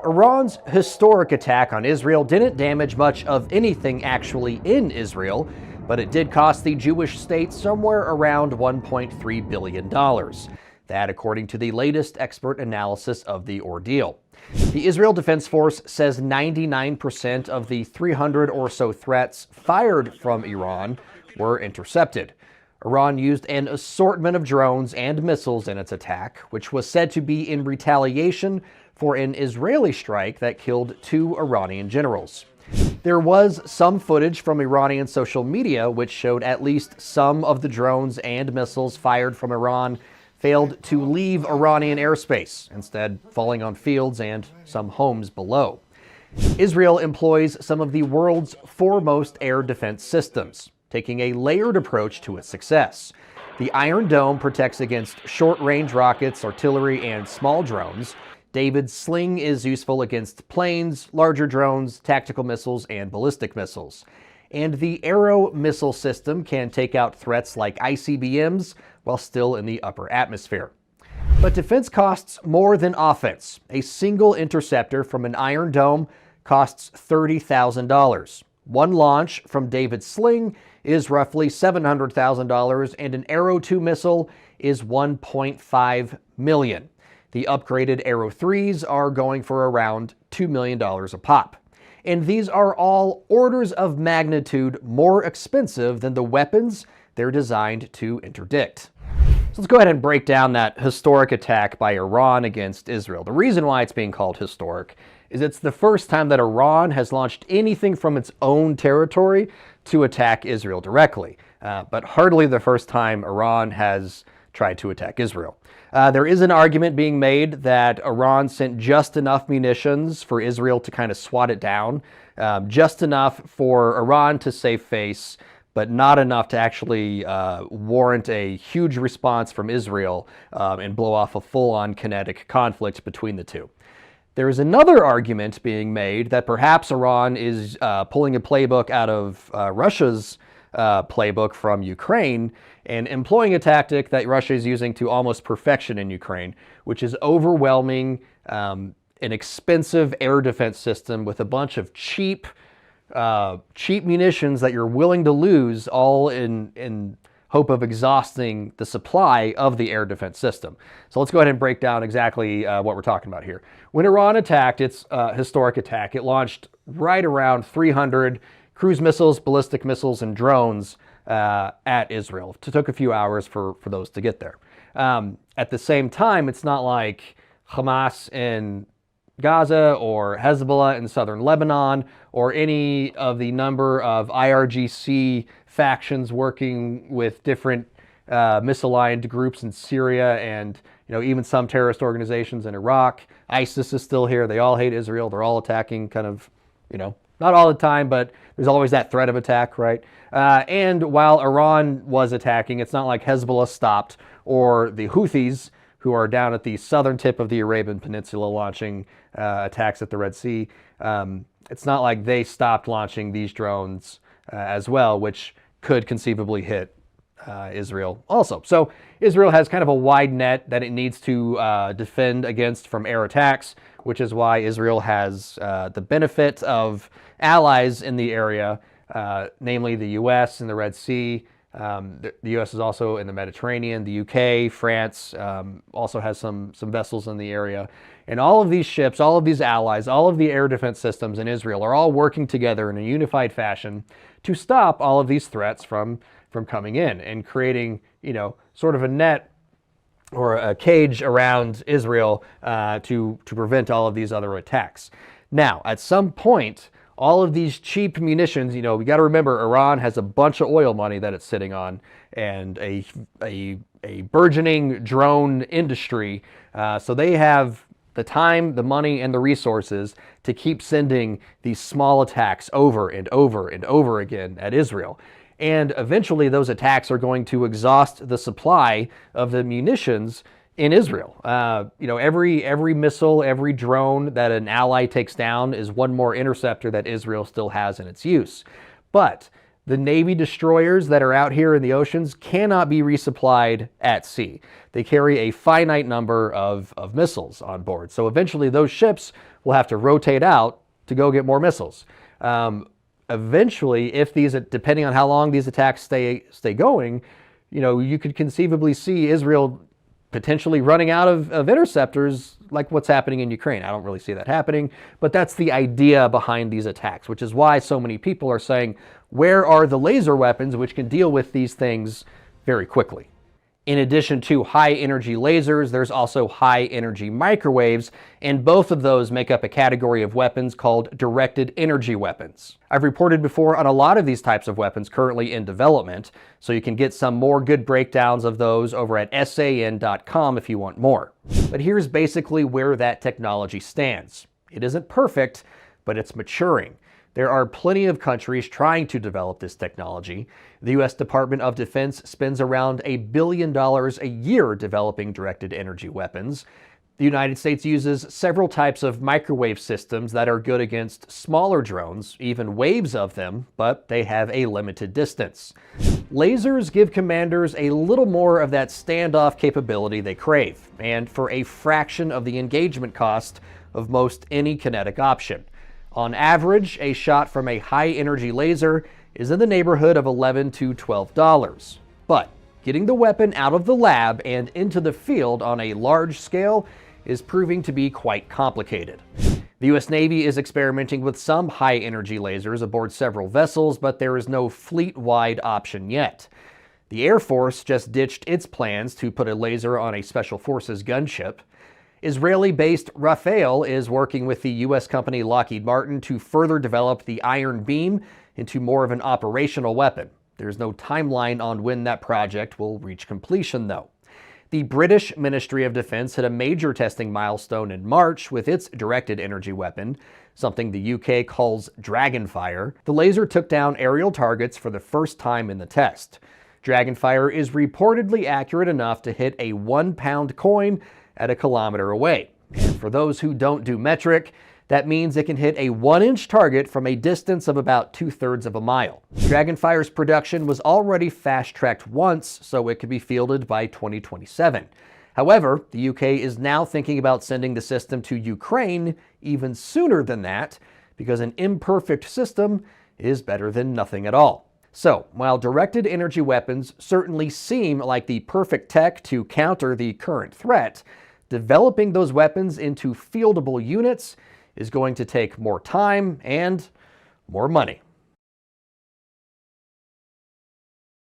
Iran's historic attack on Israel didn't damage much of anything actually in Israel, but it did cost the Jewish state somewhere around $1.3 billion. That, according to the latest expert analysis of the ordeal. The Israel Defense Force says 99% of the 300 or so threats fired from Iran were intercepted. Iran used an assortment of drones and missiles in its attack, which was said to be in retaliation for an Israeli strike that killed 2 Iranian generals. There was some footage from Iranian social media which showed at least some of the drones and missiles fired from Iran failed to leave Iranian airspace, instead falling on fields and some homes below. Israel employs some of the world's foremost air defense systems, taking a layered approach to its success. The Iron Dome protects against short-range rockets, artillery, and small drones. David's Sling is useful against planes, larger drones, tactical missiles, and ballistic missiles. And the Arrow missile system can take out threats like ICBMs while still in the upper atmosphere. But defense costs more than offense. A single interceptor from an Iron Dome costs $30,000. One launch from David's Sling is roughly $700,000, and an Arrow 2 missile is $1.5 million. The upgraded Arrow 3s are going for around $2 million a pop. And these are all orders of magnitude more expensive than the weapons they're designed to interdict. So let's go ahead and break down that historic attack by Iran against Israel. The reason why it's being called historic is it's the first time that Iran has launched anything from its own territory to attack Israel directly, but hardly the first time Iran has tried to attack Israel. There is an argument being made that Iran sent just enough munitions for Israel to kind of swat it down, just enough for Iran to save face, but not enough to actually warrant a huge response from Israel and blow off a full-on kinetic conflict between the two. There is another argument being made that perhaps Iran is pulling a playbook out of Russia's playbook from Ukraine and employing a tactic that Russia is using to almost perfection in Ukraine, which is overwhelming an expensive air defense system with a bunch of cheap munitions that you're willing to lose, all in hope of exhausting the supply of the air defense system. So let's go ahead and break down exactly what we're talking about here. When Iran attacked its historic attack, it launched right around 300 cruise missiles, ballistic missiles, and drones at Israel. It took a few hours for those to get there. At the same time, it's not like Hamas in Gaza or Hezbollah in southern Lebanon or any of the number of IRGC factions working with different misaligned groups in Syria and even some terrorist organizations in Iraq. ISIS is still here. They all hate Israel. They're all attacking kind of, not all the time, but there's always that threat of attack, right? And while Iran was attacking, it's not like Hezbollah stopped or the Houthis, who are down at the southern tip of the Arabian Peninsula launching attacks at the Red Sea. It's not like they stopped launching these drones as well, which could conceivably hit Israel also. So Israel has kind of a wide net that it needs to defend against from air attacks, which is why Israel has the benefit of allies in the area, namely the U.S. in the Red Sea. The U.S. is also in the Mediterranean. The U.K., France also has some vessels in the area. And all of these ships, all of these allies, all of the air defense systems in Israel are all working together in a unified fashion to stop all of these threats from coming in and creating, sort of a net or a cage around Israel to prevent all of these other attacks. Now, at some point, all of these cheap munitions, we got to remember Iran has a bunch of oil money that it's sitting on and a burgeoning drone industry. So they have the time, the money, and the resources to keep sending these small attacks over and over and over again at Israel. And eventually those attacks are going to exhaust the supply of the munitions in Israel. Every missile, every drone that an ally takes down is one more interceptor that Israel still has in its use. But The Navy destroyers that are out here in the oceans cannot be resupplied at sea. They carry a finite number of missiles on board. So eventually those ships will have to rotate out to go get more missiles. Eventually, if these, depending on how long these attacks stay going, you could conceivably see Israel potentially running out of interceptors like what's happening in Ukraine. I don't really see that happening, but that's the idea behind these attacks, which is why so many people are saying, where are the laser weapons which can deal with these things very quickly? In addition to high-energy lasers, there's also high-energy microwaves, and both of those make up a category of weapons called directed energy weapons. I've reported before on a lot of these types of weapons currently in development, so you can get some more good breakdowns of those over at san.com if you want more. But here's basically where that technology stands. It isn't perfect, but it's maturing. There are plenty of countries trying to develop this technology. The U.S. Department of Defense spends around $1 billion a year developing directed energy weapons. The United States uses several types of microwave systems that are good against smaller drones, even waves of them, but they have a limited distance. Lasers give commanders a little more of that standoff capability they crave, and for a fraction of the engagement cost of most any kinetic option. On average, a shot from a high-energy laser is in the neighborhood of $11 to $12. But getting the weapon out of the lab and into the field on a large scale is proving to be quite complicated. The U.S. Navy is experimenting with some high-energy lasers aboard several vessels, but there is no fleet-wide option yet. The Air Force just ditched its plans to put a laser on a Special Forces gunship. Israeli-based Rafael is working with the U.S. company Lockheed Martin to further develop the Iron Beam into more of an operational weapon. There's no timeline on when that project will reach completion, though. The British Ministry of Defense hit a major testing milestone in March with its directed energy weapon, something the UK calls Dragonfire. The laser took down aerial targets for the first time in the test. Dragonfire is reportedly accurate enough to hit a 1-pound coin at a kilometer away. And for those who don't do metric, that means it can hit a 1-inch target from a distance of about 2/3 of a mile. Dragonfire's production was already fast-tracked once, so it could be fielded by 2027. However, the UK is now thinking about sending the system to Ukraine even sooner than that, because an imperfect system is better than nothing at all. So, while directed energy weapons certainly seem like the perfect tech to counter the current threat, developing those weapons into fieldable units is going to take more time and more money.